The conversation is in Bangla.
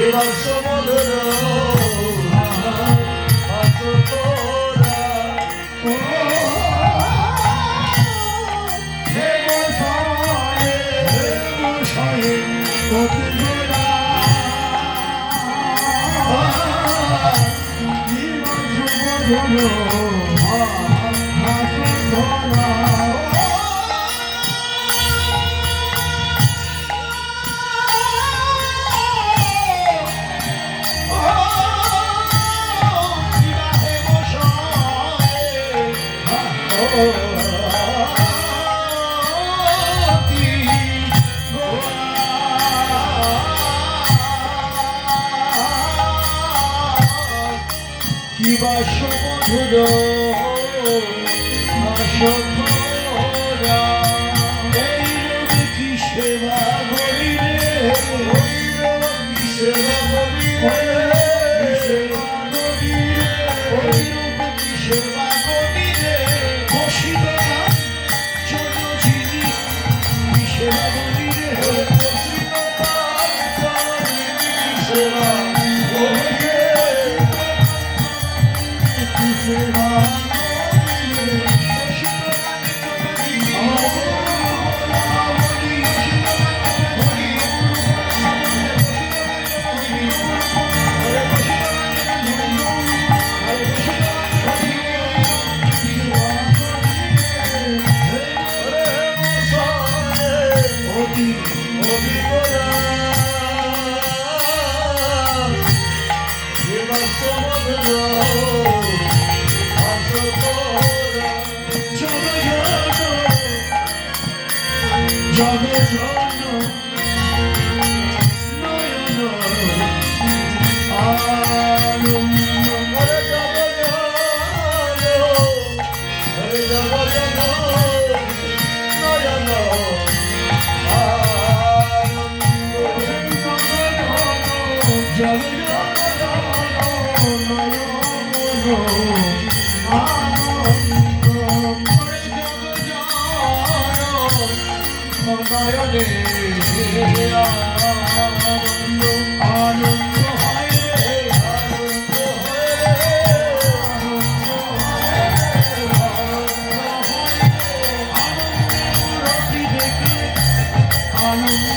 এবার সমুদ্র কিবা সমুদ্র এইরূপ কি সেবা করিলে কি সেবা করিলে বসিত না চলছিলি কি সেবা করিলে বসিত সেবা জগে জন নয়ন আনন্দ হরে জগ জন নয়ন আনন্দ জগ নয়নে আনন্দ আনন্দ হয় রে আনন্দ হয় রে আনন্দ রতি দেখে আনন্দ